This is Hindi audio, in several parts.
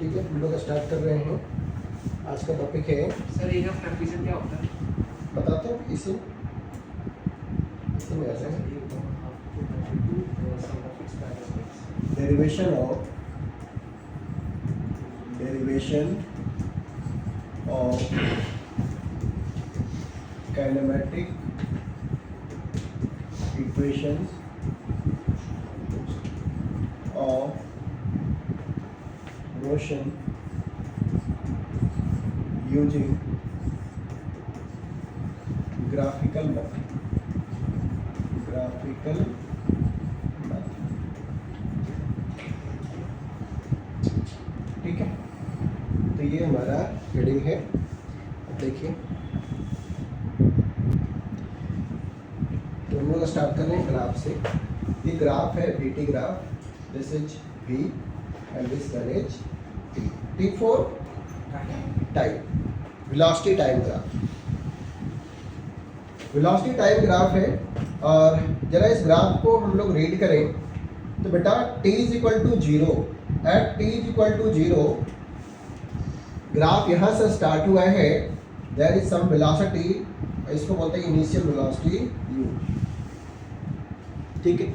ठीक है, हम लोग स्टार्ट कर रहे हैं। आज का टॉपिक है, सर एज ऑफ ट्रांजिशन क्या होता है? बताते हैं इसी में ऐसे derivation of kinematic equations of motion using graphical method. ठीक है, तो ये हमारा हेडिंग है। अब देखिए, तो हम लोग स्टार्ट कर रहे हैं ग्राफ से। ये ग्राफ है VT graph, this is V and this one is T. T for time, velocity time graph. velocity time graph है, और जरा इस ग्राफ को हम लोग रीड करें तो बेटा t is equal to 0, at t is equal to 0 graph यहाँ से स्टार्ट हुआ है, there is some velocity, इसको बोलते हैं इनिशियल वेलोसिटी u, ठीक है।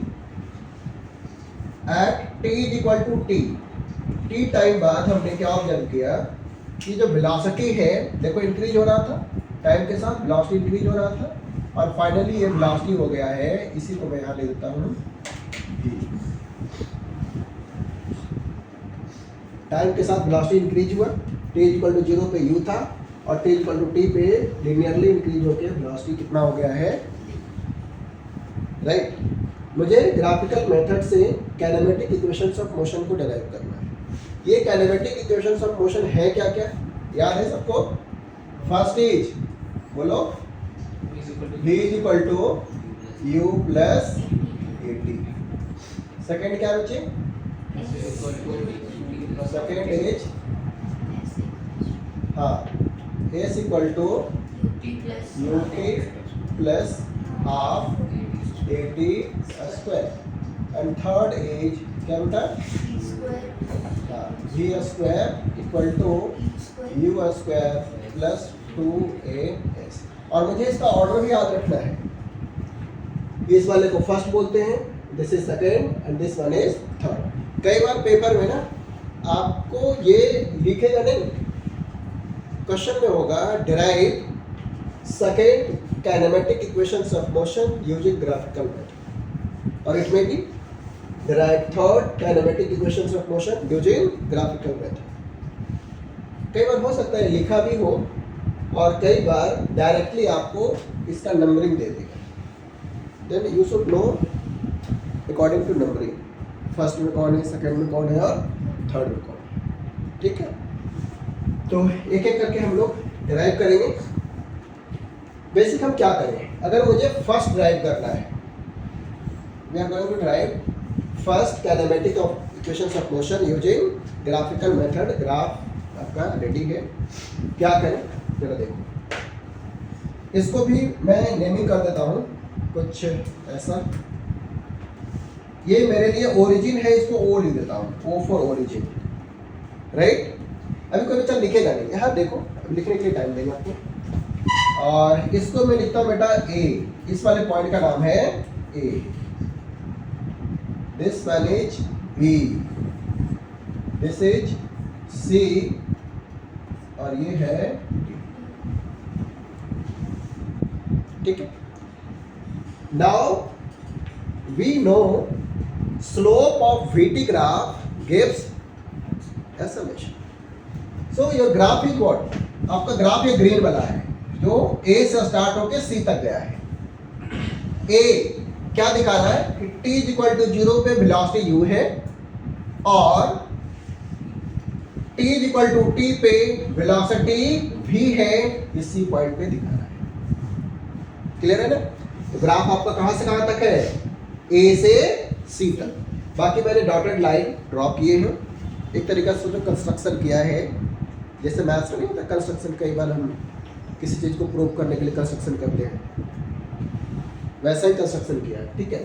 at t is equal to t time बाद हमने क्या ऑब्जर्व किया कि जो वेलोसिटी है देखो इंक्रीज हो रहा था, टाइम के साथ वेलोसिटी इंक्रीज हो रहा था, और फाइनली ये वेलोसिटी हो गया है, इसी को मैं यहाँ ले देता हूँ। टाइम के साथ वेलोसिटी इंक्रीज हुआ, t इक्वल टू 0 पे u था, और t इक्वल टू t पे लिनियरली इंक्रीज होकर वेलोसिटी कितना हो गया है, राइट। मुझे ग्राफिकल मेथड से काइनेमेटिक इक्वेशंस ऑफ मोशन को डिराइव करना है। ये काइनेमेटिक इक्वेशंस ऑफ मोशन है क्या क्या याद है सबको? फर्स्ट इज बोलो, v is equal to u plus at। Second क्या बचे? सेकेंड इज हाँ s equal to ut plus half at square, and third is क्या बेटा? v square equal to u square plus 2as। और मुझे इसका ऑर्डर भी याद रखना है, इस वाले को फर्स्ट बोलते हैं, this is second and this one is third. कई बार पेपर में ना आपको ये लिखेगा नहीं, क्वेश्चन में होगा derive second kinematic equations of motion using graphical method, और इट में भी derive third kinematic equations of motion using graphical method। कई बार हो सकता है लिखा भी हो, और कई बार डायरेक्टली आपको इसका नंबरिंग दे देगा, then you should know according to numbering, first में कौन है, सेकंड में कौन है, और थर्ड में कौन है, ठीक है। तो एक एक करके हम लोग डिराइव करेंगे। बेसिक हम क्या करें, अगर मुझे फर्स्ट ड्राइव करना है, we are going to derive first kinematic of equations of motion using graphical method. Graph आपका रेडी है, क्या करें जरा देखो। इसको भी मैं नेमिंग कर देता हूँ कुछ ऐसा, ये मेरे लिए ओरिजिन है, इसको ओ लिख देता हूँ, ओ फॉर ओरिजिन, राइट। अभी कोई बच्चा लिखेगा नहीं, यहाँ देखो लिखने के लिए टाइम देंगे आपको, और इसको मैं लिखता हूँ बेटा ए, इस वाले पॉइंट का नाम है ए, this one is B, this is C, और ये है D, ठीक है। Now we know slope of VT graph gives summation. So your graph is what? आपका ग्राफ ये ग्रीन वाला है जो A से स्टार्ट होके C तक गया है। A क्या दिखा रहा है कि t इज इक्वल टू 0 पे वेलोसिटी u है, और t is equal to t पे वेलोसिटी v है, इसी पॉइंट पे दिखा रहा है। क्लियर है ना? तो ग्राफ आपका कहां से कहां तक है, a से c तक। बाकी मैंने डॉटेड लाइन ड्रॉ किए हैं, एक तरीका से जो कंस्ट्रक्शन किया है, जैसे मैथ्स में नहीं होता कंस्ट्रक्शन, कई बार हम किसी चीज को प्रूव करने के लिए कंस्ट्रक्शन करते हैं, वैसा ही कंस्ट्रक्शन किया है, ठीक है।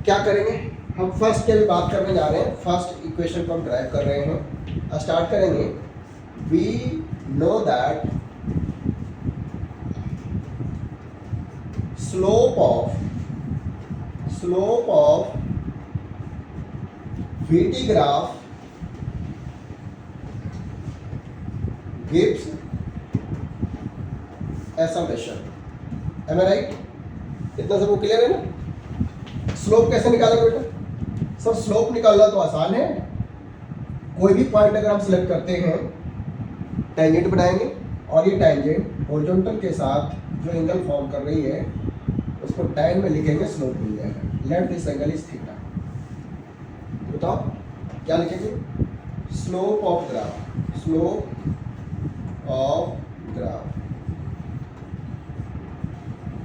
क्या करेंगे, हम फर्स्ट की अभी बात करने जा रहे हैं। फर्स्ट इक्वेशन को हम ड्राइव कर रहे हैं। स्टार्ट करेंगे। We know that slope of VT graph gives assumption। Am I right? इतना सबको क्लियर है ना? स्लोप कैसे निकालेंगे बेटा? सर स्लोप निकालना तो आसान है। कोई भी पॉइंट अगर हम सिलेक्ट करते हैं, टेंजेंट बनाएंगे और ये टेंजेंट हॉरिजॉन्टल के साथ जो एंगल फॉर्म कर रही है उसको tan में लिखेंगे, स्लोप मिल जाएगा। Let this angle is theta. बताओ क्या लिखेंगे? स्लोप ऑफ ग्राफ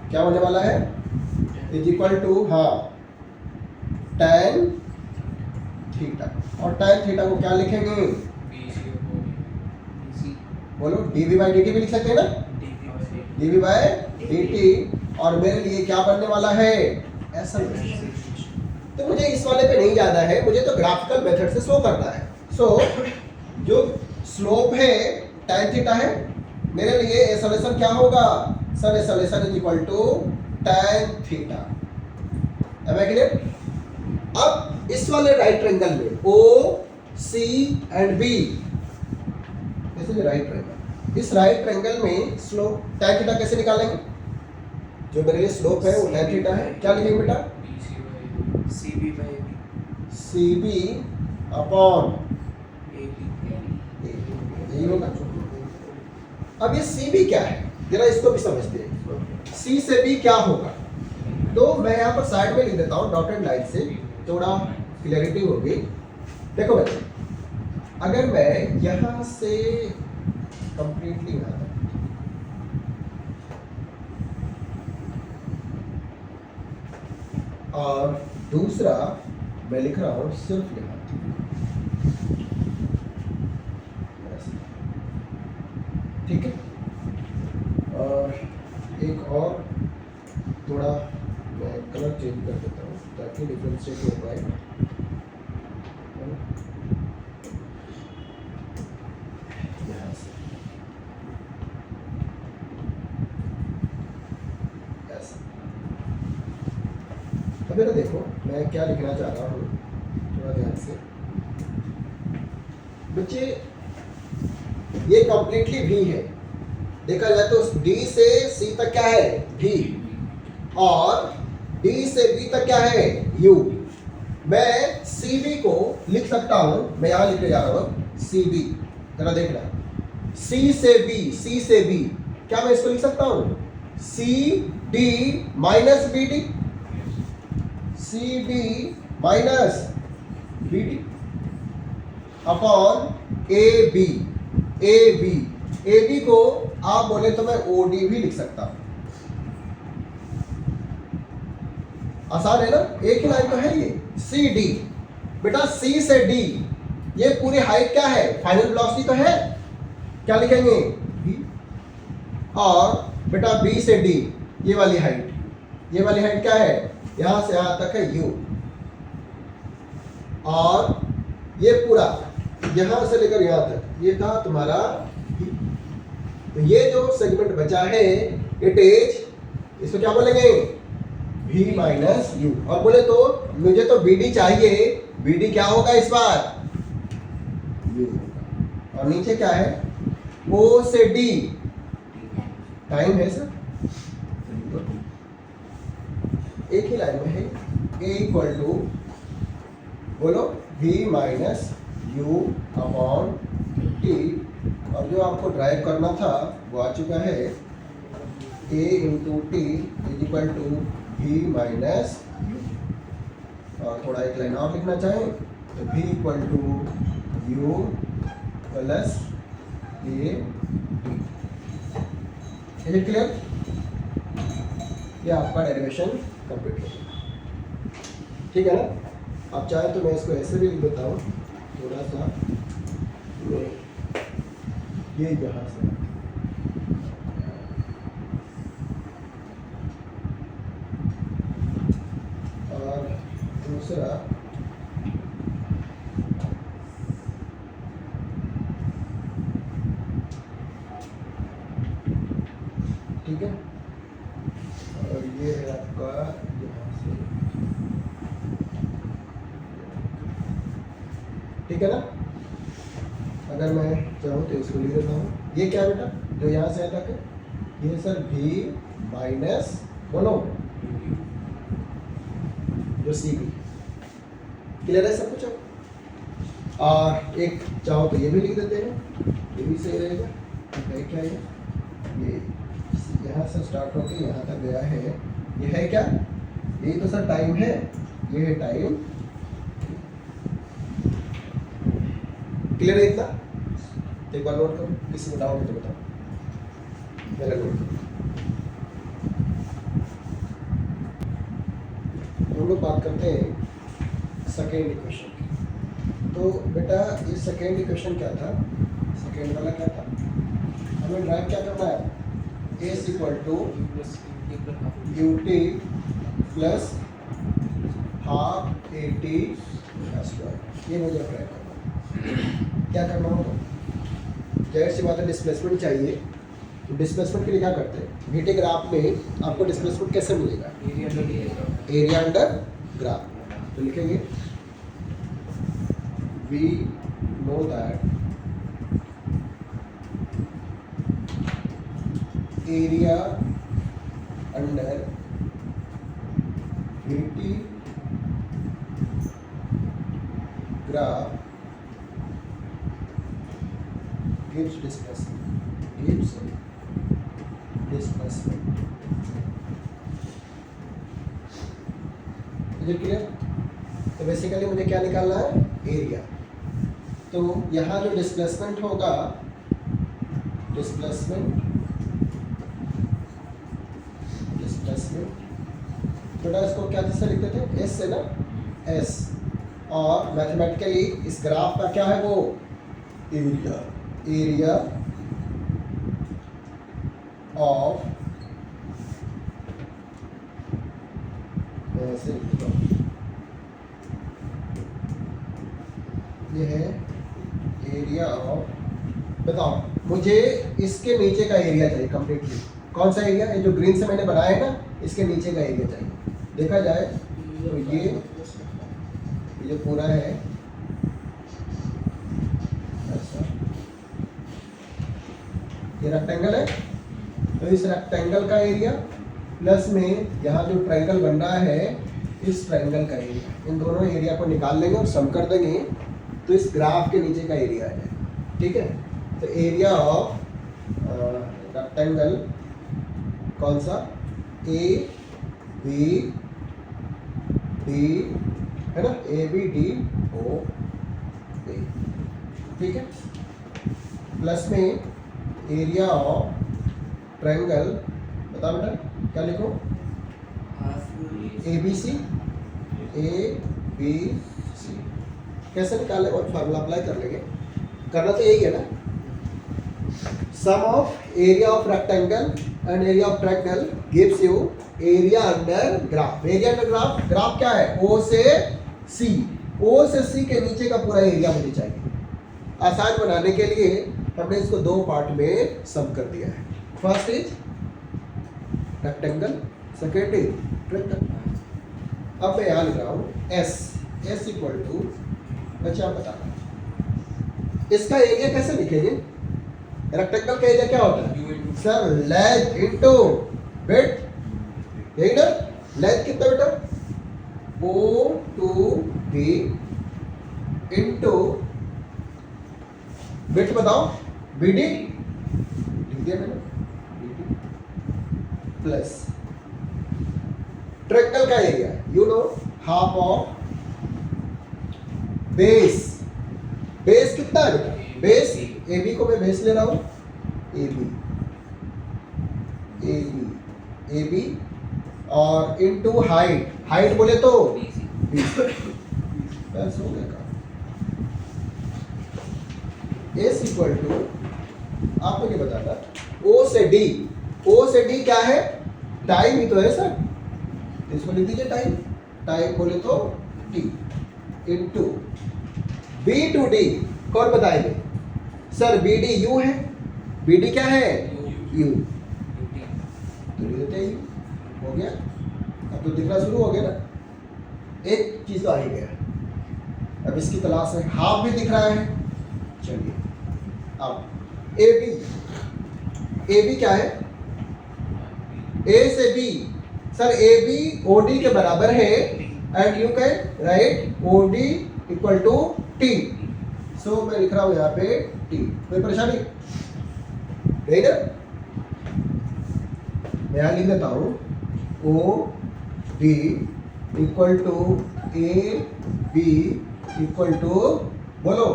क्या होने वाला है? Is equal to tan theta. और tan थीटा को क्या लिखेंगे? बोलो dv बाई dt भी लिख सकते हैं ना? dv by dt। और मेरे लिए क्या बनने वाला है? ऐसा। तो मुझे इस वाले पे नहीं जाना है, मुझे तो ग्राफिकल मेथड से शो करना है। सो जो स्लोप है tan थीटा है, मेरे लिए सॉल्यूशन क्या होगा? Sir solution is equal to tan theta. अब क्लियर? अब इस वाले राइट ट्रायंगल में O C एंड B, जैसे राइट ट्रायंगल, इस राइट ट्रायंगल में स्लोप tan थीटा कैसे निकालेंगे? जो मेरे लिए स्लोप है वो tan थीटा है। क्या लिखेंगे बेटा? CB अपॉन यही होगा। अब ये CB क्या है, जरा इसको भी समझते हैं। C से B क्या होगा? तो मैं यहाँ पर साइड में लिख देता हूँ डॉटेड लाइन से, थोड़ा क्लैरिटी होगी। देखो बच्चे, अगर मैं यहाँ से कंप्लीटली और दूसरा मैं लिख रहा हूँ सिर्फ यहाँ, ठीक है। और एक और थोड़ा मैं कलर चेंज कर देता हूँ ताकि डिफ्रेंशिएट हो पाए। यहाँ से ऐसा। अब मेरा देखो मैं क्या लिखना चाह रहा हूँ, थोड़ा ध्यान से बच्चे। ये कंप्लीटली भी है, देखा जाए तो D से C तक क्या है? V। और D से B तक क्या है? U। मैं CB को लिख सकता हूं, मैं यहां लिखने जा रहा हूं CB। जरा देखना, C से B, क्या मैं इसको लिख सकता हूं? CD minus BD, CD minus BD upon AB को आप बोले तो मैं OD भी लिख सकता हूं। आसान है ना? एक ही लाइन तो है ये। CD बेटा, C से D ये पूरी हाइट क्या है? फाइनल वेलोसिटी तो है। क्या लिखेंगे? B। और बेटा B से D ये वाली हाइट क्या है? यहां से यहां तक है U। और ये पूरा यहां से लेकर यहां तक ये था तुम्हारा V। तो ये जो सेगमेंट बचा है इट इज, इसको क्या बोलेंगे? V minus U। और बोले तो मुझे तो BD चाहिए, BD क्या होगा इस बार? U होगा। और नीचे क्या है? O से D टाइम है सर, एक ही लाइन में है। A इक्वल टू बोलो V minus U upon T। और जो आपको ड्राइव करना था वो आ चुका है। A into T is equal to V minus U। और थोड़ा एक लाइन और लिखना चाहें तो V equal to U plus A T। Is it clear? ये आपका डेरिवेशन कंप्लीट हो गया, ठीक है ना? आप चाहें तो मैं इसको ऐसे भी लिख देता हूँ, थोड़ा सा ये यहाँ से और दूसरा ठीक है ना। अगर मैं चाहूँ तो इसको लिख देता हूँ, ये क्या बेटा जो यहाँ से तक है, ये सर भी माइनस बोलो जो सी बी, क्लियर है सब कुछ। और एक चाहो तो ये भी लिख देते हैं, ये भी सही रहेगा। है क्या ये यहाँ से स्टार्ट होकर यहाँ तक गया है, ये है क्या, ये तो सर टाइम है, ये है टाइम। क्लियर है इतना। तो एक बार नोट करो, किसी को डाउट है तो बताओ, मेरा नोट करो। हम लोग बात करते हैं सेकेंड इक्वेशन की। तो बेटा ये सेकेंड इक्वेशन क्या था, सेकेंड वाला क्या था, हमें ड्राइव क्या करना है, S equal to U T plus half A T square, ये मुझे ड्राइव करना है। क्या करना होगा, जाहिर सी बात है डिस्प्लेसमेंट चाहिए। तो डिस्प्लेसमेंट के लिए क्या करते हैं, वीटी ग्राफ में आपको डिस्प्लेसमेंट कैसे मिलेगा, एरिया अंडर ग्राफ। तो लिखेंगे we know that area under VT graph gives displacement, Is it clear? तो बेसिकली मुझे क्या निकालना है, एरिया। तो यहाँ जो डिस्प्लेसमेंट होगा, डिस्प्लेसमेंट बेटा इसको क्या से लिखते थे, एस से ना, एस। और मैथमेटिकली इस ग्राफ का क्या है वो, एरिया, एरिया ऑफ, ऐसे लिखता हूँ, ये है एरिया ऑफ, बताओ मुझे इसके नीचे का एरिया चाहिए कंप्लीटली। कौन सा एरिया, ये जो ग्रीन से मैंने बनाया है ना, इसके नीचे का एरिया चाहिए। देखा जाए तो ये जो पूरा है ऐसा, ये रेक्टेंगल है, तो इस रेक्टेंगल का एरिया प्लस में यहाँ जो ट्रायंगल बन रहा है, इस ट्रायंगल का एरिया, इन दोनों एरिया को निकाल लेंगे और सम कर देंगे, तो इस ग्राफ के नीचे का एरिया आ जाएगा। ठीक है, तो एरिया ऑफ रेक्टेंगल कौन सा, ए बी डी है ना, ए बी डी ओ ए, ठीक है, प्लस में एरिया ऑफ ट्रायंगल, बता बेटा क्या लिखो, A B C, A B C. कैसे निकाले और फार्मूला अप्लाई कर लेंगे, करना तो यही है ना, sum of area of rectangle and area of triangle gives you area under graph. Area under graph, graph क्या है, ओ से सी, ओ से सी के नीचे का पूरा एरिया मुझे चाहिए। आसान बनाने के लिए हमने इसको दो पार्ट में सम कर दिया है, first is rectangle, second is triangle. अब मैं यहाँ लिख रहा हूँ एस, एस इक्वल टू, अच्छा आप बताना इसका एरिया कैसे लिखेंगे, रेक्टेंगल का एरिया क्या होता है सर, लेंथ इनटू विड्थ, यही ना, लेंथ कितना बेटा, O to B into width बताओ, बी डी लिख दिया मैंने, प्लस ट्रायंगल का area you know, half of base, base कितना है बेटा, बेस ए बी को मैं बेस ले रहा हूं, ए बी और इनटू हाइट, हाइट बोले तो बस हो गया काम। एस इक्वल टू आपको क्या बताना, ओ से डी, ओ से डी क्या है, टाइम ही तो है सर, इसको लिख दीजिए टाइम, टाइम बोले तो T into B to D, कौन बताएंगे सर, बी डी यू है, बी डी क्या है यू, तो लिख देते हैं यू, हो गया। अब तो दिखना शुरू हो गया ना, एक चीज तो आ ही गया, अब इसकी तलाश है, हाफ भी दिख रहा है। चलिए अब ए बी क्या है, ए से B, sir A B O D के बराबर है and you can write O D equal to T. So मैं लिख रहा हूं यहाँ पे टी, कोई परेशानी नहीं ना? मैं यहाँ लिख देता हूं O D equal to A B equal to बोलो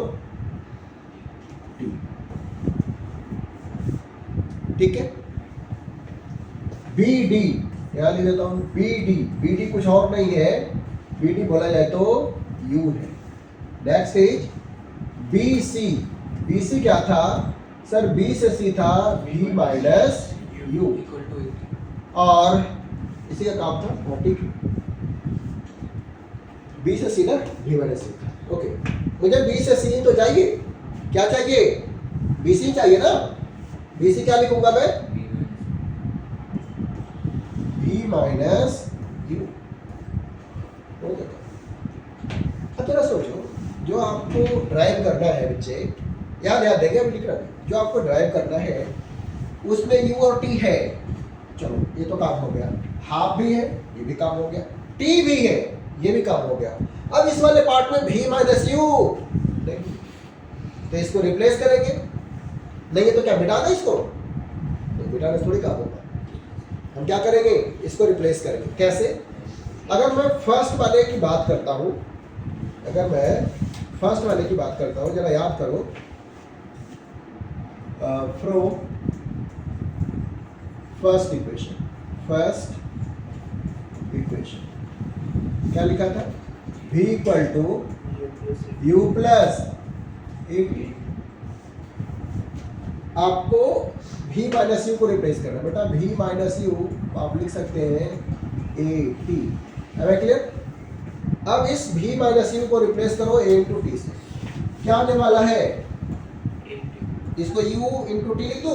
टी, ठीक है। बी डी यहाँ लिख देता हूं, बी डी कुछ और नहीं है, बी डी बोला जाए तो यू है। नेक्स्ट इज बी सी क्या था सर, बी से सी था v minus U, equal to और इसी का काम था 40, बी से सी ना v माइनस सी था। ओके, मुझे बी से सी तो चाहिए, क्या चाहिए, बी सी चाहिए ना। बी सी क्या लिखूंगा मैं, v माइनस यू। अब थोड़ा सोचो, जो आपको ड्राइव करना है बच्चे, याद देंगे अभी लिख रहा है, जो आपको ड्राइव करना है उसमें यू और टी है। चलो ये तो काम हो गया, हाफ भी है ये भी काम हो गया, टी भी है ये भी काम हो गया। अब इस वाले पार्ट में भी माइनस यू नहीं, तो इसको रिप्लेस करेंगे, नहीं तो क्या मिटा दें इसको, तो मिटाने थोड़ी काम होगा। हम क्या करेंगे, इसको रिप्लेस करेंगे। कैसे, अगर मैं फर्स्ट वाले की बात करता हूं, जरा याद करो, फ्रॉम फर्स्ट इक्वेशन क्या लिखा था, v equal to U plus A T. आपको v माइनस यू को रिप्लेस करना है बेटा, v माइनस यू आप लिख सकते हैं ए टी। है क्लियर? अब इस v माइनस यू को रिप्लेस करो a इंटू टी से, क्या आने वाला है, इसको u इंटू टी लिख दो,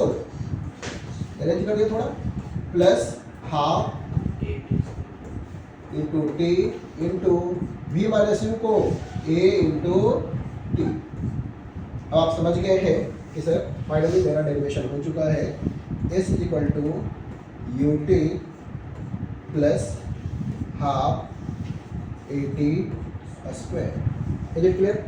अरेंज कर दिया थोड़ा, plus half into T into v minus U को a इंटू टी। अब आप समझ गए हैं कि सर फाइनली मेरा डेरिवेशन हो चुका है, s equal to U T plus half A T square. Is it clear?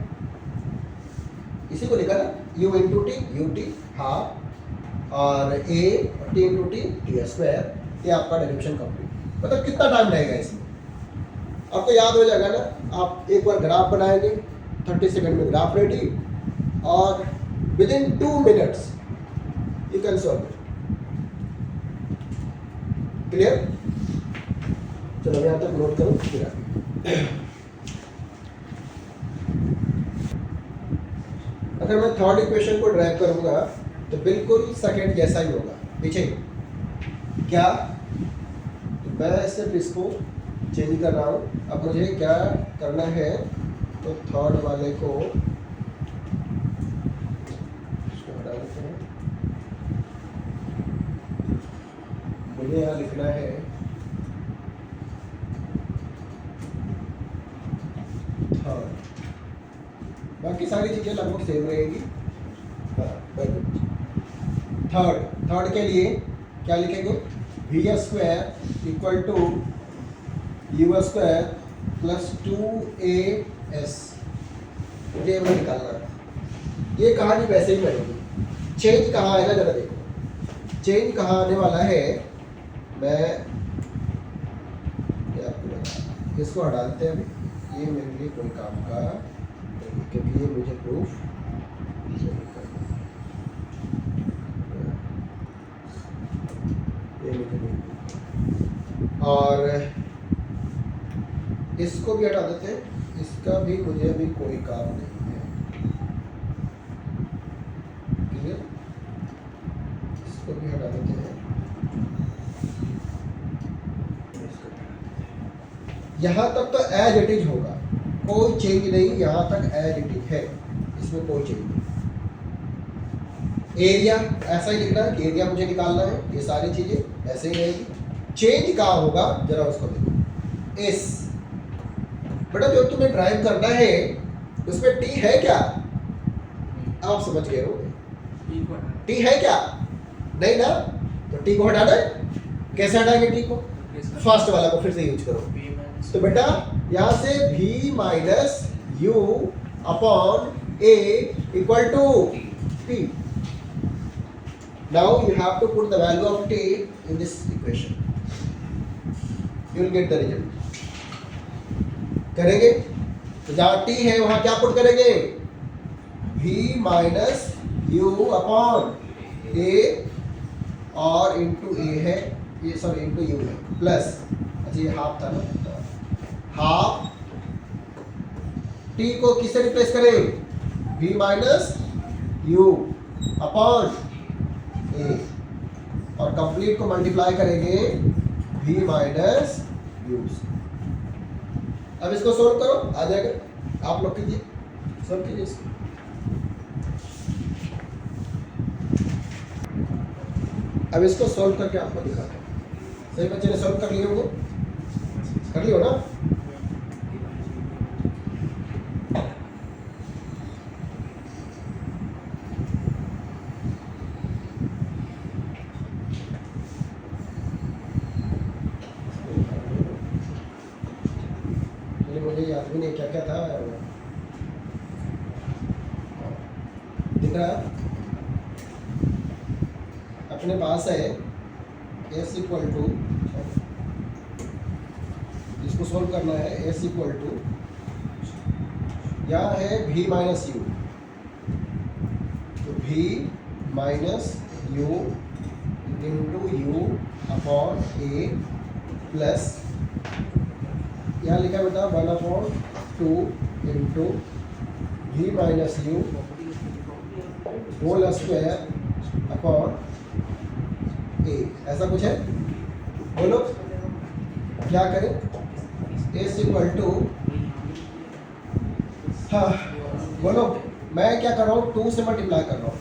इसी को लिखा ना, u into T, U T half और a और t into T, T square. ये आपका डेरिवेशन कंप्लीट। मतलब कितना टाइम लगेगा इसमें, आपको याद हो जाएगा ना। आप एक बार ग्राफ बनाएंगे, 30 सेकंड में ग्राफ रेडी, और with in 2 minutes you can solve it. Clear? चलो मैं यहाँ तक नोट करूँ फिर आगे। अगर मैं थर्ड इक्वेशन को ड्राइव करूंगा तो बिल्कुल सेकंड जैसा ही होगा, पीछे क्या, तो मैं सिर्फ इसको चेंज कर रहा हूँ। अब मुझे क्या करना है, तो थर्ड वाले को हटा देते हैं, मुझे यहाँ लिखना है थर्ड, बाकी सारी चीज़ें लगभग सेम रहेगी। थर्ड के लिए क्या लिखेंगे, V square equal to U square plus 2as, मुझे वो निकालना है। ये कहानी वैसे ही रहेगी, चेंज कहाँ आएगा जरा देखो, चेंज कहाँ आने वाला है। मैं इसको हटा देते हैं अभी, ये मेरे लिए कोई काम का नहीं, क्योंकि ये मुझे प्रूफ नहीं करना, ये मुझे नहीं, और इसको भी हटा देते हैं, इसका भी मुझे अभी कोई काम नहीं है। क्लियर? इसको भी हटा देते हैं, यहाँ तक तो एज इट इज होगा, कोई चेंज नहीं, यहाँ तक एज इट इज है, इसमें कोई चेंज नहीं। एरिया ऐसा ही लिखना है कि एरिया मुझे निकालना है, ये सारी चीजें ऐसे ही रहेगी। चेंज कहाँ होगा जरा उसको देखो, एस बेटा जो तुम्हें ड्राइव करना है उसमें टी है क्या? आप समझ गए हो, टी है क्या? नहीं ना, तो टी को हटाना है। कैसे हटाएंगे टी को? फर्स्ट वाला को फिर से यूज करो। तो बेटा यहां से v minus U upon a equal to t. Now you have to put the value of t in this equation. You will get the result. करेंगे तो जहां t है वहां क्या पुट करेंगे? v minus U upon a और इंटू a है, ये सॉरी इंटू यू है, प्लस अच्छा ये हाफ था ना, हाफ t को किससे रिप्लेस करें? v minus U upon a और कंप्लीट को मल्टीप्लाई करेंगे v माइनस यू। अब इसको सोल्व करो, आ जाएगा। आप लोग कीजिए, सोल्व कीजिए इसको। अब इसको सोल्व करके आपको दिखाता हूँ। सही बच्चे ने सोल्व कर लिए होंगे, कर लियो ना? मुझे याद भी नहीं क्या क्या था, दिख रहा है अपने पास है s इक्वल टू, इसको सोल्व करना है, s इक्वल टू यहाँ है v माइनस यू, तो v minus U into U upon a plus यहाँ लिखा बेटा 1/2 into v minus you whole square upon a, ऐसा कुछ है। बोलो क्या करें? s इक्वल टू, हाँ बोलो, मैं क्या कर रहा हूँ? 2 से मल्टीप्लाई कर रहा हूँ,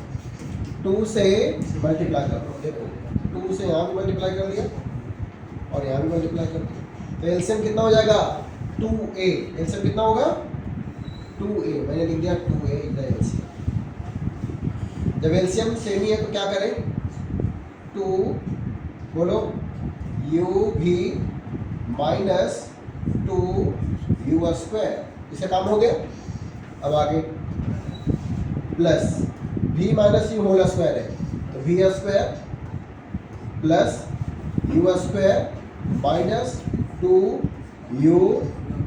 2 से मल्टीप्लाई कर रहा हूँ। देखो 2 से यहाँ भी मल्टीप्लाई कर दिया और यहाँ भी मल्टीप्लाई कर दिया, तो एलसीएम कितना हो जाएगा? 2a। एलसीएम कितना होगा? 2a। मैंने लिख दिया 2a इज द एलसीएम। जब एलसीएम सेम ही है तो क्या करें? 2 बोलो u भी माइनस 2u स्क्वायर, इससे काम हो गया। अब आगे plus v minus you whole square है, तो v square plus u square minus 2u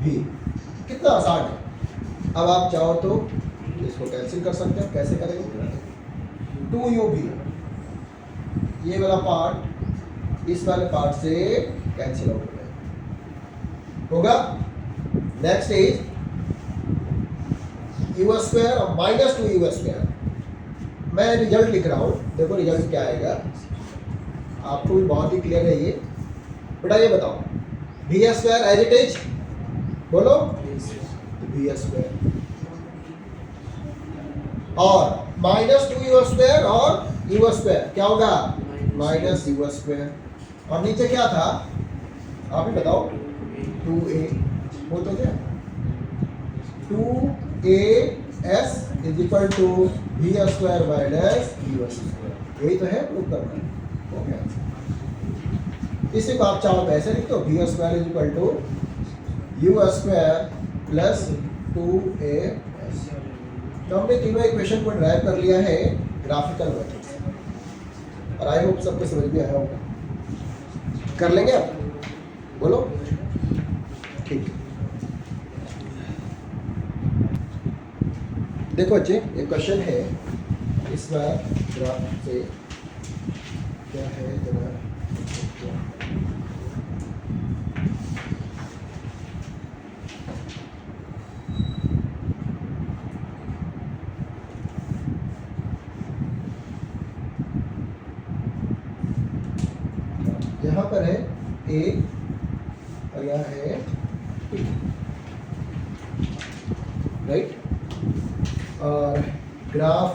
भी। कितना आसान है। अब आप चाहो तो इसको कैंसिल कर सकते हैं। कैसे करेंगे? 2u भी, ये वाला पार्ट इस वाले पार्ट से कैंसिल आउट होगा। नेक्स्ट इज यू स्क्वायर और माइनस 2u स्क्वायर। मैं रिजल्ट लिख रहा हूँ, देखो रिजल्ट क्या आएगा। आपको भी बहुत ही क्लियर है ये। बेटा ये बताओ, v square as it is, बोलो v स्क्वायर और माइनस 2u स्क्वायर और u स्क्वायर क्या होगा? Minus u square. और नीचे क्या था आप ही बताओ? 2a। वो तो क्या 2as is equal to v square minus u square. यही तो है प्रूफ करना। हो गया। इसी को आप चाहो तो ऐसे लिख दो, v square is equal to u square plus 2as। तो हमने तीनों इक्वेशन को ड्राइव कर लिया है ग्राफिकल मेथड से, और आई होप सबको समझ में आया होगा। कर लेंगे आप? बोलो ठीक। देखो बच्चे, ये क्वेश्चन है इस बार ग्राफ से क्या है जरा, यहाँ पर है a और यहाँ है t, राइट। और ग्राफ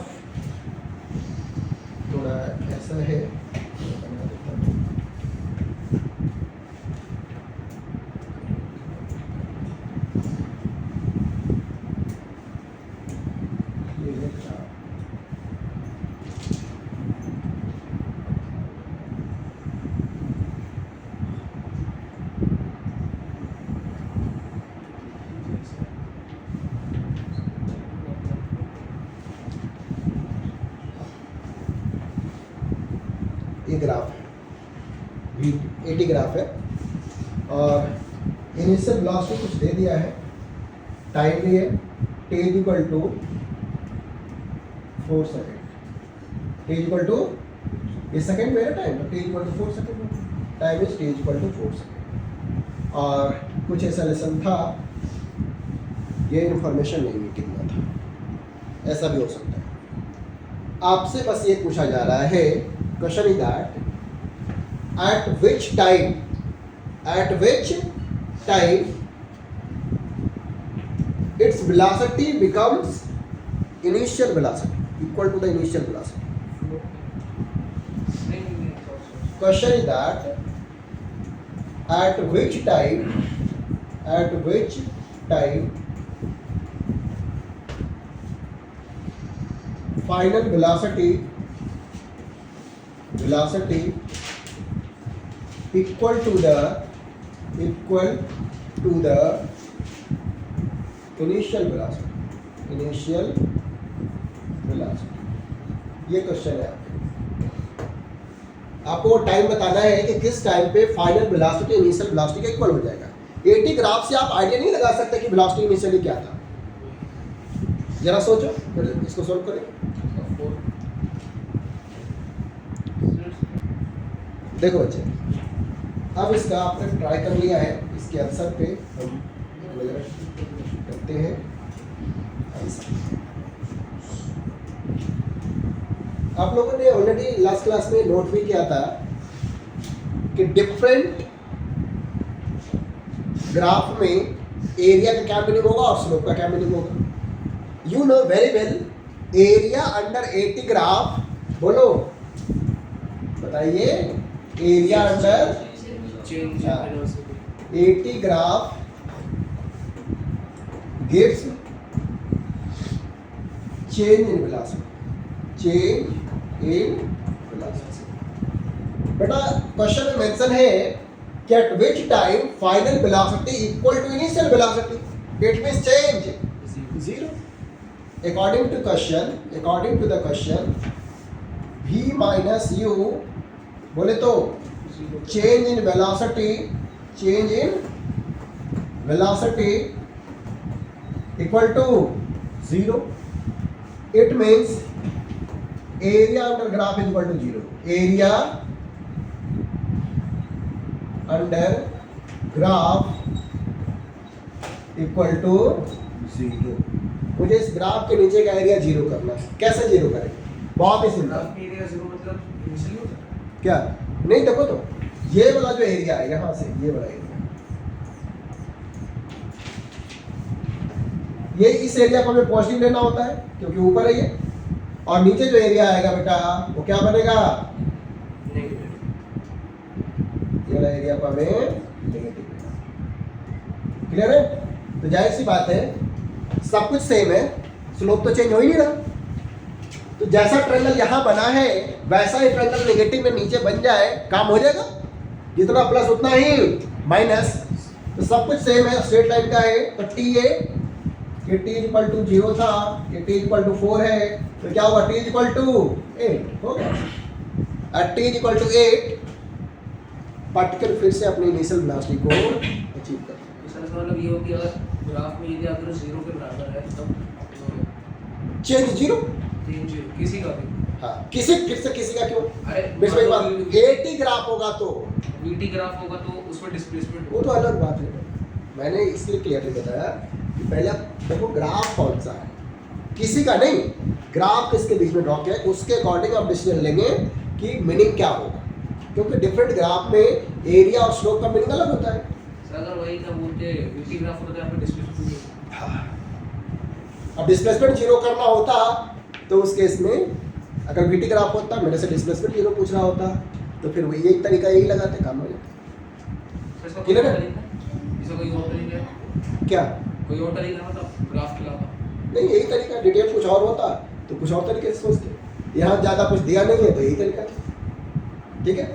थोड़ा ऐसा है, बना देता हूँ। ये ग्राफ है, V80 ग्राफ है और इनिशियल वेलोसिटी कुछ दे दिया है, टाइम भी है, t equal to 4 second, t equal to, ये सेकेंड मेरा टाइम तो t equal to 4 second, time is t equal to 4 second. और कुछ ऐसा लेसन था, ये इन्फॉर्मेशन नहीं है कितना था, ऐसा भी हो सकता है। आपसे बस ये पूछा जा रहा है, question is that at which time its velocity becomes initial velocity equal to the initial velocity. Question is that at which time final velocity equal to the initial velocity, ये क्वेश्चन है आपको टाइम बताना है कि किस टाइम पे फाइनल वेलोसिटी इनिशियल वेलोसिटी का इक्वल हो जाएगा। 80 ग्राफ से आप आइडिया नहीं लगा सकते कि वेलोसिटी इनिशियली क्या था, जरा सोचो, फिर इसको सॉल्व करें। देखो बच्चे, अब इसका आपने ट्राई कर लिया है, इसके आंसर पे हम करते हैं आंसर। आप लोगों ने ऑलरेडी लास्ट क्लास में नोट भी किया था कि डिफरेंट ग्राफ में एरिया का क्या मीनिंग होगा और स्लोप का क्या मीनिंग होगा। You know very well area under 80 graph, बोलो बताइए, area under 80 graph gives change in velocity, बेटा क्वेश्चन में मेंशन है कि at which time final velocity equal to initial velocity, it means change zero. According to the question, v minus u, बोले तो change in velocity equal to 0. It means area under graph is equal to 0. Area under graph equal to 0. मुझे इस ग्राफ के नीचे का एरिया 0 करना है। कैसे 0 करेंगे? बहुत ही सिंपल। एरिया 0 मतलब इनिशियली होता है क्या? नहीं, देखो तो ये वाला जो एरिया है यहाँ से ये वाला एरिया, ये इस एरिया को हमें पॉजिटिव लेना होता है क्योंकि ऊपर है ये, और नीचे जो एरिया आएगा बेटा वो क्या बनेगा, ये वाला एरिया को हमें नेगेटिव लेना। क्लियर है? तो जाहिर सी बात है, सब कुछ सेम है, स्लोप तो चेंज हो ही नहीं रहा। तो जैसा ट्रायंगल यहाँ बना है वैसा ही ट्रायंगल नेगेटिव में नीचे बन जाए, काम हो जाएगा। जितना प्लस उतना ही माइनस, तो सब कुछ सेम है, स्ट्रेट लाइन का है। तो टी है, ये t इक्वल टू 0 था, ये t इक्वल टू 4 है, तो क्या होगा, t इक्वल टू 8 हो गया। और t इक्वल टू 8 पार्टिकल फिर से अपनी इनिशियल वेलोसिटी को अचीव करता है। इसका मतलब ये हो कि अगर ग्राफ में यदि अगर 0 के बराबर है तब चेंज 0, किसी का भी, हाँ किसी, फिर से किसी का क्यों, अरे बीच में बात, 80 ग्राफ होगा तो VT ग्राफ होगा तो उसमें डिस्प्लेसमेंट वो तो अलग बात है। मैंने इसलिए क्लियरली बताया कि पहले आप देखो ग्राफ कौन सा है, किसी का नहीं, ग्राफ किसके बीच में ड्रॉ किया है उसके अकॉर्डिंग आप डिसीजन लेंगे कि मीनिंग क्या होगा, क्योंकि डिफरेंट ग्राफ में एरिया और स्लोप का मीनिंग अलग होता है। अगर वही क्या बोलते हैं VT ग्राफ होता है यहाँ पे डिस्प्लेसमेंट, अब डिस्प्लेसमेंट 0 करना होता तो उस केस में अगर VT ग्राफ होता, मेरे से डिस्प्लेसमेंट 0 पूछ रहा होता, तो फिर वही एक तरीका यही लगाते, काम हो जाता। क्लियर है? इसका कोई और तरीका है क्या? कोई और तरीका मतलब ग्राफ के अलावा नहीं, यही तरीका, डिटेल कुछ और होता तो कुछ और तरीके से सोचते। यहाँ ज़्यादा कुछ दिया नहीं है तो यही तरीका था। ठीक है।